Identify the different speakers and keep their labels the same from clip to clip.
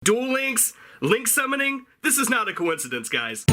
Speaker 1: Duel Links, Link summoning, this is not a coincidence, guys.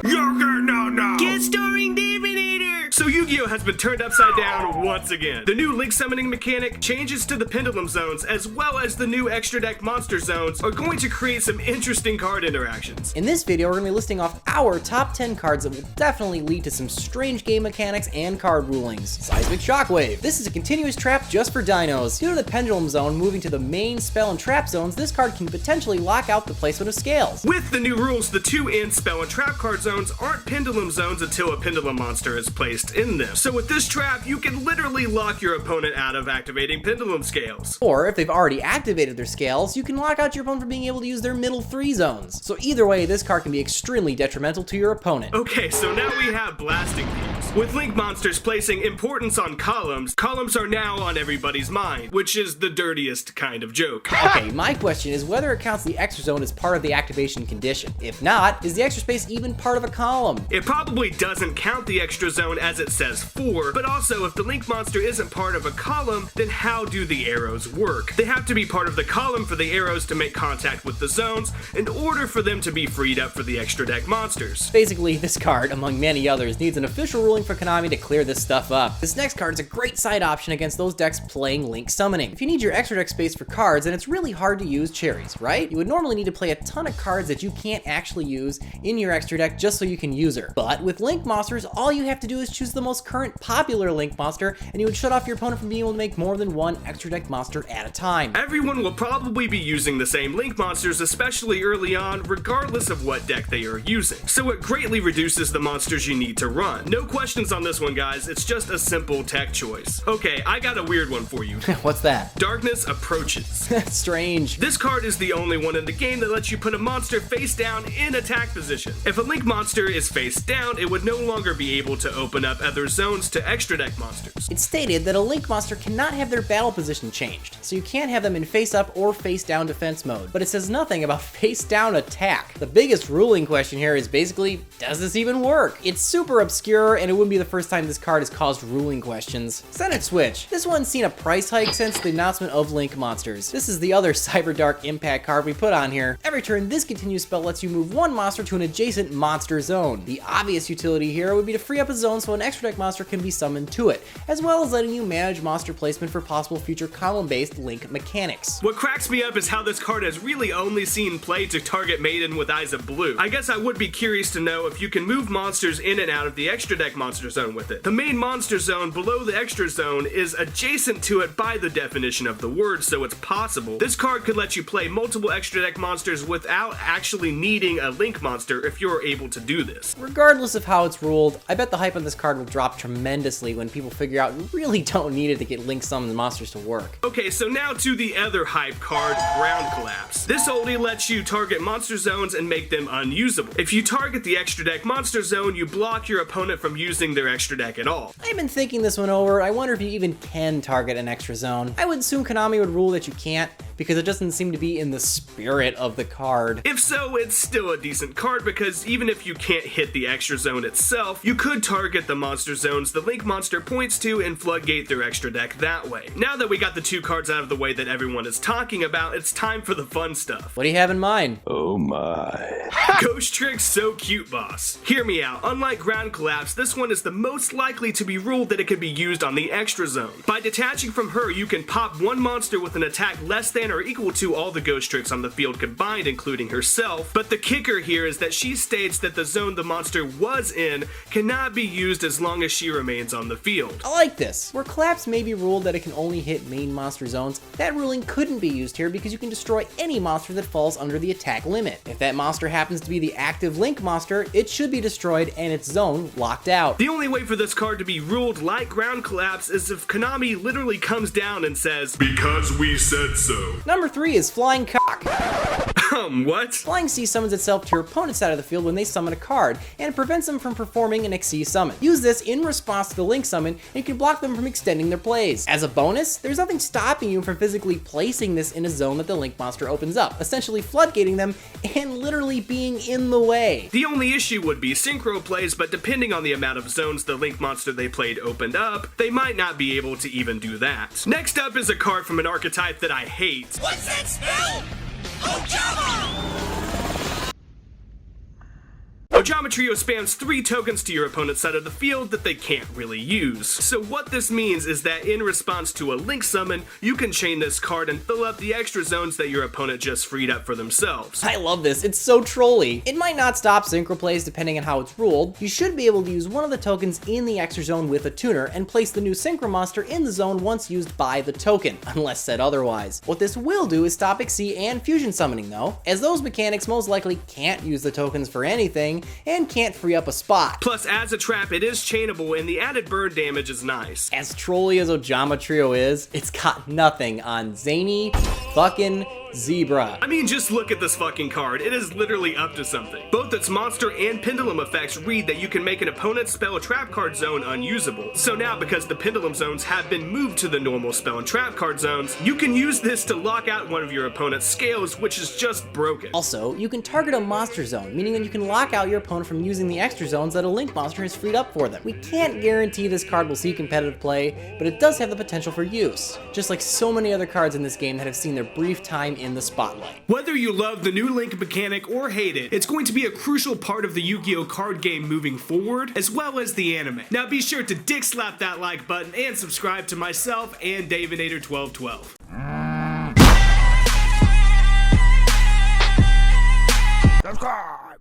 Speaker 1: Yugioh! Guest starring Davinator! So Yugioh has been turned upside down once again. The new Link summoning mechanic, changes to the pendulum zones, as well as the new extra deck monster zones are going to create some interesting card interactions.
Speaker 2: In this video, we're going to be listing off our top 10 cards that will definitely lead to some strange game mechanics and card rulings. Seismic Shockwave. This is a continuous trap just for dinos. Due to the pendulum zone moving to the main spell and trap zones, this card can potentially lock out the placement of scales.
Speaker 1: With the new rules, the two end spell and trap card zones aren't pendulum zones until a pendulum monster is placed in them. So with this trap, you can literally lock your opponent out of activating pendulum scales.
Speaker 2: Or if they've already activated their scales, you can lock out your opponent from being able to use their middle 3 zones. So either way, this card can be extremely detrimental to your opponent.
Speaker 1: Okay, so now we have blasting thieves. With Link monsters placing importance on columns, columns are now on everybody's mind, which is the dirtiest kind of joke.
Speaker 2: Okay, my question is whether it counts the extra zone as part of the activation condition. If not, is the extra space even part of a column?
Speaker 1: It probably doesn't count the extra zone as it says for, but also if the Link monster isn't part of a column, then how do the arrows work? They have to be part of the column for the arrows to make contact with the zones in order for them to be freed up for the extra deck monsters.
Speaker 2: Basically, this card, among many others, needs an official ruling for Konami to clear this stuff up. This next card is a great side option against those decks playing Link summoning. If you need your extra deck space for cards, then it's really hard to use cherries, right? You would normally need to play a ton of cards that you can't actually use in your extra deck just so you can use her. But with Link monsters, all you have to do is choose the most current popular Link monster, and you would shut off your opponent from being able to make more than one extra deck monster at a time.
Speaker 1: Everyone will probably be using the same Link monsters, especially early on, regardless of what deck they are using. So it greatly reduces the monsters you need to run. No questions on this one, guys. It's just a simple tech choice. Okay, I got a weird one for you.
Speaker 2: What's that?
Speaker 1: Darkness Approaches.
Speaker 2: Strange.
Speaker 1: This card is the only one in the game that lets you put a monster face down in attack position. If a Link monster is face down, it would no longer be able to open up other zones to extra deck monsters.
Speaker 2: It's stated that a Link monster cannot have their battle position changed, so you can't have them in face up or face down defense mode, but it says nothing about face down attack. The biggest ruling question here is basically, does this even work? It's super obscure, and it wouldn't be the first time this card has caused ruling questions. Senate Switch. This one's seen a price hike since the announcement of Link monsters. This is the other Cyber Dark Impact card we put on here. Every turn, this continuous spell lets you move one monster to an adjacent monster zone. The obvious utility here would be to free up a zone so an extra deck monster can be summoned to it, as well as letting you manage monster placement for possible future column-based Link mechanics.
Speaker 1: What cracks me up is how this card has really only seen play to target Maiden with Eyes of Blue. I guess I would be curious to know if you can move monsters in and out of the extra deck monster zone with it. The main monster zone below the extra zone is adjacent to it by the definition of the word, so it's possible. This card could let you play multiple extra deck monsters without actually needing a Link monster if you're able to do this.
Speaker 2: Regardless of how it's ruled, I bet the hype on this card will drop tremendously when people figure out you really don't need it to get Link summoned monsters to work.
Speaker 1: Okay, so now to the other hype card, Ground Collapse. This oldie lets you target monster zones and make them unusable. If you target the extra deck monster zone, you block your opponent from using their extra deck at all.
Speaker 2: I've been thinking this one over. I wonder if you even can target an extra zone. I would assume Konami would rule that you can't, because it doesn't seem to be in the spirit of the card.
Speaker 1: If so, it's still a decent card because even if you can't hit the extra zone itself, you could target the monster zones the Link monster points to and floodgate their extra deck that way. Now that we got the two cards out of the way that everyone is talking about, it's time for the fun stuff.
Speaker 2: What do you have in mind?
Speaker 3: Oh my.
Speaker 1: Ghost Trick's so cute, boss. Hear me out. Unlike Ground Collapse, this one is the most likely to be ruled that it can be used on the extra zone. By detaching from her, you can pop one monster with an attack less than or equal to all the Ghost Tricks on the field combined, including herself. But the kicker here is that she states that the zone the monster was in cannot be used as long as she remains on the field.
Speaker 2: I like this. Where Collapse may be ruled that it can only hit main monster zones, that ruling couldn't be used here because you can destroy any monster that falls under the attack limit. If that monster happens to be the active Link monster, it should be destroyed and its zone locked out.
Speaker 1: The only way for this card to be ruled like Ground Collapse is if Konami literally comes down and says, "Because we said so."
Speaker 2: Number 3 is Flying Cock.
Speaker 1: What?
Speaker 2: Flying C summons itself to your opponent's side of the field when they summon a card, and prevents them from performing an XC summon. Use this in response to the Link summon, and you can block them from extending their plays. As a bonus, there's nothing stopping you from physically placing this in a zone that the Link monster opens up, essentially floodgating them and literally being in the way.
Speaker 1: The only issue would be synchro plays, but depending on the amount of zones the Link monster they played opened up, they might not be able to even do that. Next up is a card from an archetype that I hate.
Speaker 3: What's that spell? Ojama!
Speaker 1: Ojama Trio spams 3 tokens to your opponent's side of the field that they can't really use. So what this means is that in response to a Link summon, you can chain this card and fill up the extra zones that your opponent just freed up for themselves.
Speaker 2: I love this, it's so trolly. It might not stop synchro plays depending on how it's ruled. You should be able to use one of the tokens in the extra zone with a tuner and place the new synchro monster in the zone once used by the token, unless said otherwise. What this will do is stop XC and fusion summoning though, as those mechanics most likely can't use the tokens for anything and can't free up a spot.
Speaker 1: Plus, as a trap, it is chainable and the added burn damage is nice.
Speaker 2: As trolly as Ojama Trio is, it's got nothing on Zany fucking Zebra.
Speaker 1: I mean, just look at this fucking card. It is literally up to something. Both its monster and pendulum effects read that you can make an opponent's spell or trap card zone unusable. So now, because the pendulum zones have been moved to the normal spell and trap card zones, you can use this to lock out one of your opponent's scales, which is just broken.
Speaker 2: Also, you can target a monster zone, meaning that you can lock out your opponent from using the extra zones that a Link monster has freed up for them. We can't guarantee this card will see competitive play, but it does have the potential for use, just like so many other cards in this game that have seen their brief time in the spotlight.
Speaker 1: Whether you love the new Link mechanic or hate it, it's going to be a crucial part of the Yu-Gi-Oh card game moving forward, as well as the anime. Now be sure to dick slap that like button and subscribe to myself and Davinator1212.